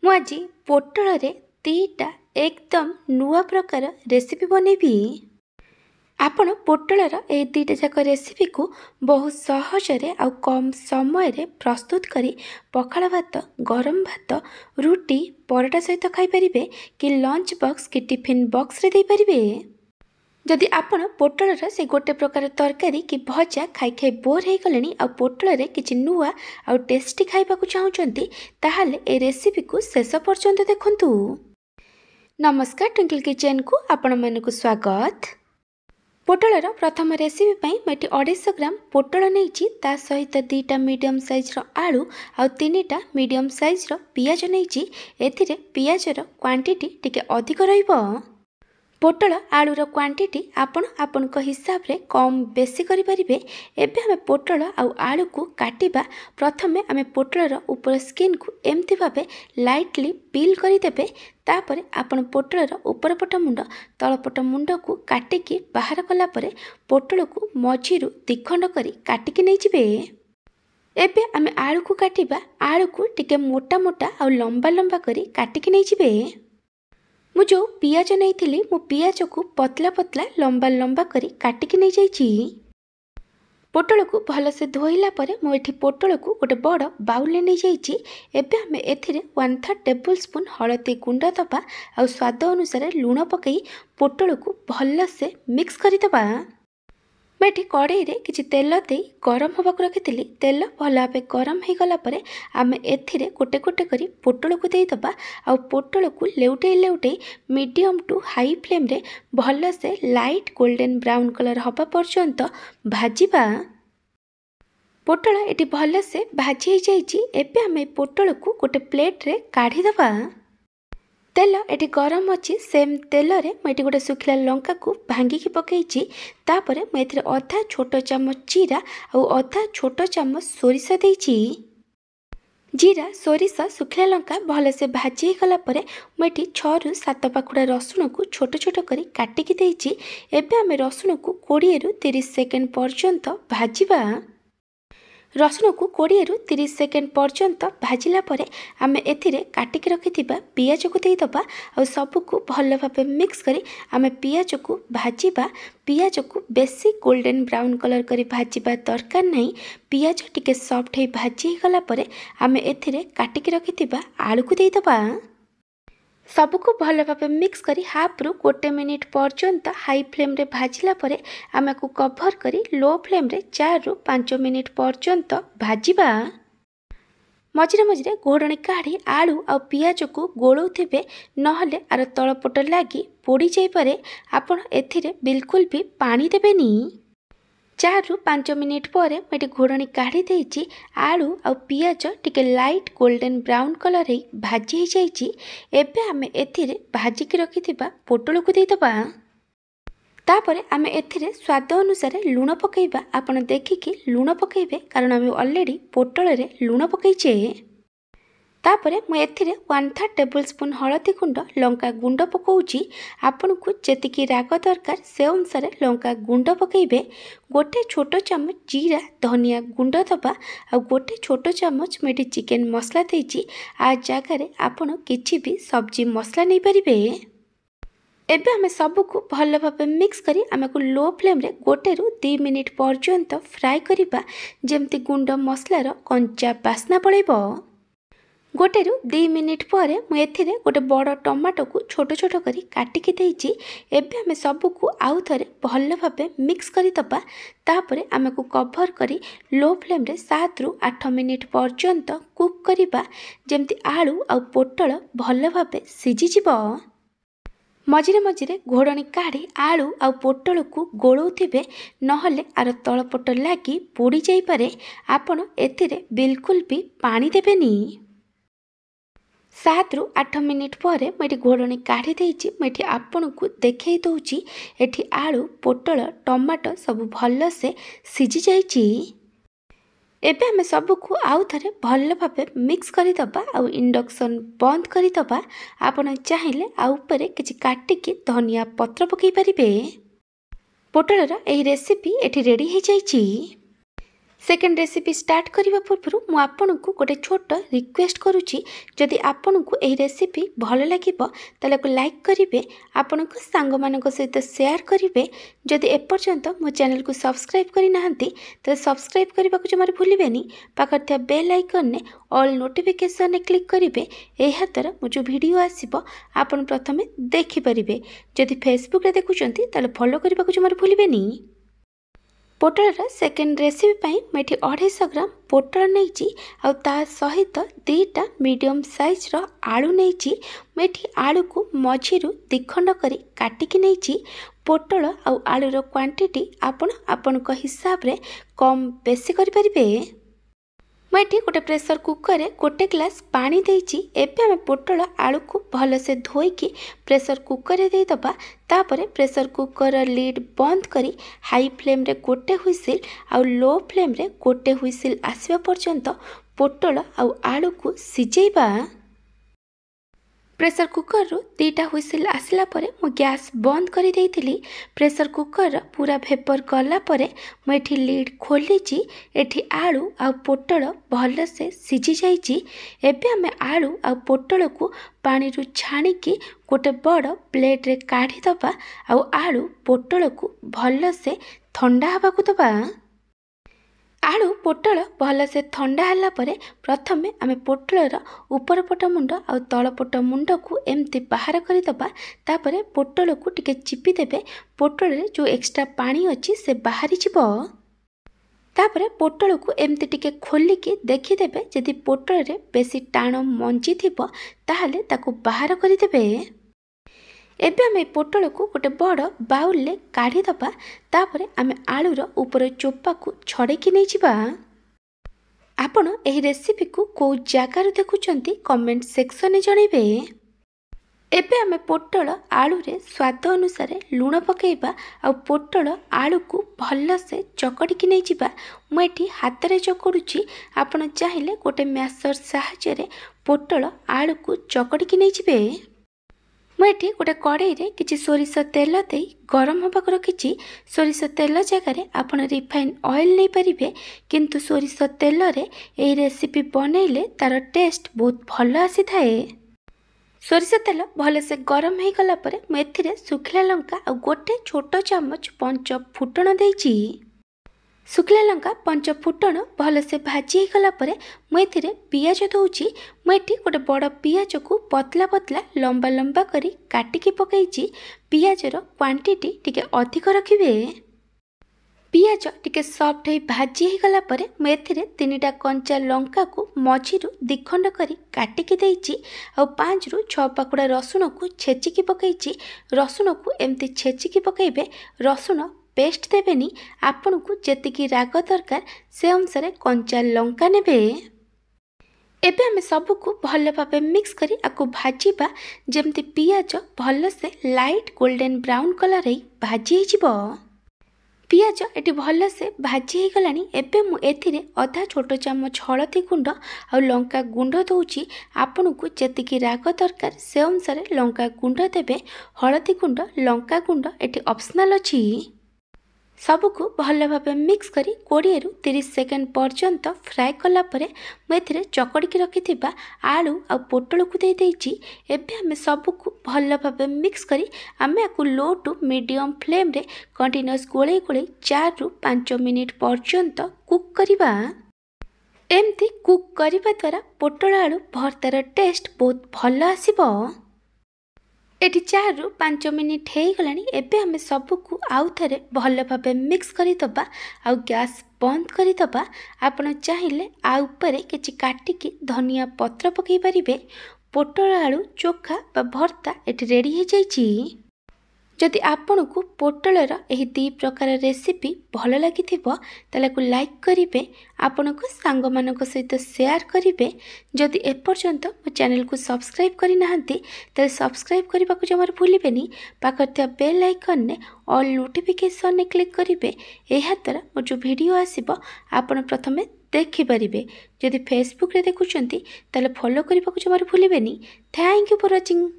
ମୁଁ ଆଜି ପୋଟଳରେ ଦୁଇଟା एकदम नुआ प्रकार रेसिपी बनैबी। आपण पोटलर ए दुईटा जाक रेसिपी को बहुत सहजरे आ कम समय रे प्रस्तुत करी पखाल भात, गरम भात, रुटी, पराठा सहित खाई परिबे कि लंच बॉक्स कि टिफिन बॉक्स रे दे परिबे। जदि आपण पोटलर से गोटे प्रकार तरकारी कि भजा खाई खाई बोर हो गले आ पोटल रे किछि नुआ आ टेस्टी खाइबा को चाहूचंती ताहाले ए रेसिपी को शेष पर्यंत देखंतु। नमस्कार, ट्विंकल किचन को आपण मानकु स्वागत। पोटलर प्रथम रेसिपी पई मैं 250 ग्राम पोटल नहीं ता सहित 2टा मीडियम साइज रो आलू आ 3टा मीडियम साइज रो पियाज नहीं। एथिरे पियाज रो क्वांटिटी टिके अधिक रहिबो। पोटल आलूर क्वांटिटी आपण हिसाब रे कम बेसी करि परिबे। एबे हमें पोटल आ आलू को काटिबा। प्रथमे हमें पोटलर ऊपर स्किन को एमती भाबे लाइटली पील करि देबे। तापरे आपण पोटलर ऊपर पट मुंड तल पट मुंड को काटिकी बाहर कला परे पोटल को मझिरु दिखंड करी काटिकी नै जिबे। एबे हमें आलू को काटिबा। आलू को टिके मोटा मोटा आ लंबा लंबा करी काटिकी नै जिबे। मु जो पियाज नहीं थी मु पियाज को पतला पतला लंबा लंबा करी काटिकी नहीं जाइछि। पोटल को भल से धोइला परे मु एठी पोटल को गोटे बड़ बाउल ले नहीं जाइछि। एबे हमें एथिरे 1/3 टेबल स्पून हळदी गुंड दबा आ स्वाद अनुसार लूण पकई पोटल को भल से मिक्स करि दबा। मैं कड़ाई रे किछि तेल दे गरम होबाक रखिथिली। तेल भल भाव गरम हो गला परे आमे एथिरे गोटे गोटे करी पोटल को दे दबा आ पोटल को लेउटे लेउटे मीडियम टू हाई फ्लेम रे भल से लाइट गोल्डन ब्राउन कलर हबा पर्यंत भाजिबा। पोटल एटी भल से भाजी जाइछि। एबे आमे पोटल को गोटे प्लेट रे काढी दबा। तेल एटी गरम अच्छी सेम तेल रे मैं गोटे सुखिला लंका को भांगिकी पकईछि। तापरे मैं एथिरे अधा छोट चामच जीरा और अधा छोट चामच सोरिष देइछि। जीरा सोरिष सुखिला लंका भल से भाजी गला परे मैं 6 ରୁ 7 पाखुड़ा रसुण को छोट छोट करी काटिकी देइछि। एबे आमे रसुण को 20 ରୁ 30 सेकेंड पर्यंत भाजिबा। रसुण को 20 ରୁ 30 सेकेंड पर्यंत भाजिला परे आमे एथिरे काटिकी रखिथिबा पियाज को दे दबा और सब को भल भाबे मिक्स करी आमे पियाज को भाजिबा। पियाज को बेसी गोल्डन ब्राउन कलर करी भाजिबा दरकार नहीं। पियाज टिके सॉफ्ट हे भाजी गला परे आमे एथिरे काटिकी रखिथिबा आलू को दे दबा। सबको भल भाव मिक्स करी हाफ रु 1 मिनिट पर्यंत हाई फ्लेम रे भाजिला परे आमे को कवर करी लो फ्लेम रे 4 ରୁ 5 मिनिट पर्यंत भाजिबा। मझिरे मझिरे घोड़णी काढ़ी आलू आ पियाज को गोलौथिबे नहले आर तलपट लागी पोड़ी जाई पारे। आपण एथिरे बिल्कुल भी पानी देबेनी। 4 ରୁ 5 मिनिट पर मैं घोड़णी काढ़ी देइछि। आलू आ पियाज टिके लाइट गोल्डन ब्राउन कलर रे भाजी हो जाइछि। एबे आमे एथिरे भाजिकी रखिथिबा पोटल को दे दबा। तापरे आमे एथिरे स्वाद अनुसार लूण पकईबा। आपण देखिकी लूण पकईबे कारण आमे ऑलरेडी पोटल रे लूण पकईछे। तापरे मैं एथिरे 1/3 टेबल स्पून हळदी गुंड लंका गुंड पकाउछि। आपण को जेतिकी राग दरकार से अनुसार लंका गुंड पकईबे। गोटे छोट चामच जीरा धनिया गुंड दबा आ गोटे छोट चामच मेटी चिकन मसला देइछि। आ जगार आपण किछि भी सब्जी मसला नहीं परिबे। एबे हमें सबको भल भाव मिक्स करी आमे को लो फ्लेम रे 1 ରୁ 2 मिनिट पर्यंत फ्राई करिबा जेमती गुंड मसलार कंचा बास्ना पळेबो। 1 ରୁ 2 मिनिट पर मैं एथिरे गोटे बड़ टमाटो को छोट छोट करी काटिकी देइछि। एबे हमें सबको आउ थरे भल भाव मिक्स करी दबा। तापरे आमे को कवर करी लो फ्लेम रे 7 ରୁ 8 मिनिट पर्यंत कुक करिबा जेमती आलू आ पोटल भल भाव सिझी जिवो। मझिरे मझिरे घोड़णी काढ़ी आलू आ पोटल को गोलौथिबे नहले आर तलपट लागी पोड़ी जाई पारे। आपण एथिरे बिल्कुल भी पानी देबेनी। 7 ରୁ 8 मिनिट पर मैं घोड़णी काढ़ी देइछि। मैं आपण को देखै दउछि एठी आलू पोटल टमाटो सब भल से सिझी जाइछि। एबे हमें सबको आउ थरे भल भाव मिक्स करी दबा आ इंडक्शन बंद करी दबा। आपण चाहिले आ ऊपर किछि काटिकी धनिया पत्र पकई परिबे। पोटलर एही रेसिपी एठी रेडी हो जाइछि। सेकेंड रेसिपी स्टार्ट करने पूर्व मु आपन को गोटे छोट रिक्वेस्ट करुच्ची जदि आपन को यह रेसिपी भल लगे ताले लाइक करेंगे आपण को सांग मान सहित शेयर करेंगे जदि एपर्यंत मो चैनल को सब्सक्राइब करना तो सब्सक्राइब करने को जमार भूलें पाखे बेल आइकन ने ऑल नोटिफिकेशन ने क्लिक करेंगे यह द्वारा मो जो वीडियो आसो आपन प्रथम देखिपारे जदि फेसबुक देखुं फॉलो करने को जमार भूलें। पोटलर सेकेंड रेसिपी मुझे 250 ग्राम पोटल नहीं आ सहित 2टा मीडियम साइज रो आलू नहीं मुझे आलू को मझीरु दिखंड करी काटिकी नहीं पोटल आ आलूर क्वांटिटी आपण हिसाब रे कम बेसी करें। मुझे गोटे प्रेसर कुकर रे गोटे ग्लास पानी देइछि एबे आमे पोटल आलू को भल से धोईकी प्रेसर कुकर रे दे दबा तापरे प्रेसर कुकर लीड बंद करी हाई फ्लेम रे गोटे हुइसिल आ लो फ्लेम रे गोटे हुइसिल आसीबा पर्यंत पोटल आ आलू को सिजेइबा। प्रेसर कुकर रु 2टा हुइसिल आसला परे मु गैस बंद करी देइथिली। प्रेसर कुकर पूरा भेपर गला परे मुझे लीड खोली एठी आलू आ पोटल भल से सिझी जाइछि। एबे आमे आलू आ पोटल को पानी रु छाणिकी गोटे बड़ प्लेट रे काढ़ी दबा आ आलू पोटल को भल से ठंडा हवा को दबा। आलू पोटल भल से ठंडा हला परे प्रथमे आमे पोटलर ऊपर पट मुंड आ तल पट मुंड को एमती बाहर कर दबा तापरे पोटल को टिके चिपी देबे पोटल रे जो एक्स्ट्रा पानी अछि से बाहरी जिवो। तापरे पोटल को एमती टिके खोलिकी देखि देबे जदि पोटल रे बेसी टाण मंजी थिबो ताहाले ताको बाहर कर देबे। एबे आमे पोटल को गोटे बड़ बाउल ले काढ़ी दबा तापरे आमे आलूर ऊपर चोपा को छड़ेकी नहीं जिबा। आपण एही रेसिपी को को जगार देखुचंती कमेंट सेक्शन में जणेबे। एबे आमे पोटल आलू रे स्वाद अनुसार लूण पकेइबा आ पोटल आलू को भल से चकड़ीकी नहीं जिबा। मु एठी हाथ रे चकड़ुची आपण चाहिले गोटे मैसर सहायता रे पोटल आलू को चकड़ीकी नहीं जिबे। मुझे गोटे कड़ाई रे किछि सोरिष तेल दे गरम होबाक रखी सोरिष तेल जगार आप रिफाइन ऑयल नहीं पारे किंतु सोरिष तेल रे एही रेसिपी बनैले तार टेस्ट बहुत भल आसी थाए। सोरिष तेल भल से गरम हो गला परे मैं सुखिला लंका आ गोटे छोट चामच पंच फुटण देइछि। सुखिला लंका पंच फुटण भल से भाजी गला परे मुझे पियाज दौची मुझे गोटे बड़ पियाज को पतला पतला लंबा लंबा करी काटिकी पकईची। पियाजर क्वांटिटी टिके अधिक रखिबे। पियाज टिके सॉफ्ट हो भाजी गला परे मुझे 3टा कंचा लंका को मझीरु दिखंड करी काटिकी देइची आ 5 रु 6 पाकुड़ा रसुण को छेचिकी पकईची। रसुण को एमती छेचिकी पकईबे। रसुण पेस्ट देवेनी आपण को जेतिकी राग दरकार से अनुसार कंचा लंका नेबे। एबे आमे सब को भल भाबे मिक्स करी आको भाजीबा जेमती पियाज भल से लाइट गोल्डन ब्राउन कलर रे भाजी हो जिवो। पियाज एटी भल से भाजी हो गलानी। एबे मु एथिरे आधा छोट चामच हळदी गुंड आ लंका गुंड दउची आपण को जेतिकी राग दरकार से अनुसार लंका गुंड देबे। हळदी गुंड लंका गुंड एटी ऑप्शनल अछि। सबको भल भाव मिक्स करी 20 रु 30 सेकेंड पर्यंत फ्राए कला परे मुझे चकड़ी रखि आलू आ पोटल को दे देइछि। एबे आमे सबको भल भाव मिक्स करी आमे आकु लो टू मीडियम फ्लेम रे कंटिन्यूअस गोले गोले 4 रु 5 मिनिट पर्यंत कुक करिबा। एमती कुक करिबा द्वारा पोटल आलू भर्तार टेस्ट बहुत भल आसीबो। एटी 4 रु 5 मिनिट हो गलानी। एबे आमे सबको आउ थरे भल भाव मिक्स करी दबा आ गैस बंद करी दबा। आपण चाहिले आ ऊपर किछि काटिकी धनिया पत्र पकई परिबे। पोटल आलू चोखा बा भर्ता एटी रेडी हो जाइछि। जदि आपण को पोटलर एही 2 प्रकार रेसिपी भल लगी ताले को लाइक करिवे आपण को सांग मानक सहित शेयर करिवे। जदि एपर्यंत मो चैनल को सब्सक्राइब करि नाहंती ताले सब्सक्राइब करबा को जमार भूलिबेनी। पाखर बेल आइकन ने ऑल नोटिफिकेशन ने क्लिक करिवे एहा द्वारा मो जो वीडियो आसीबो आपण प्रथमे देखि परिबे। जदि फेसबुक रे देखुचंती ताले फॉलो करबा को जमार भूलिबेनी। Thank you for watching.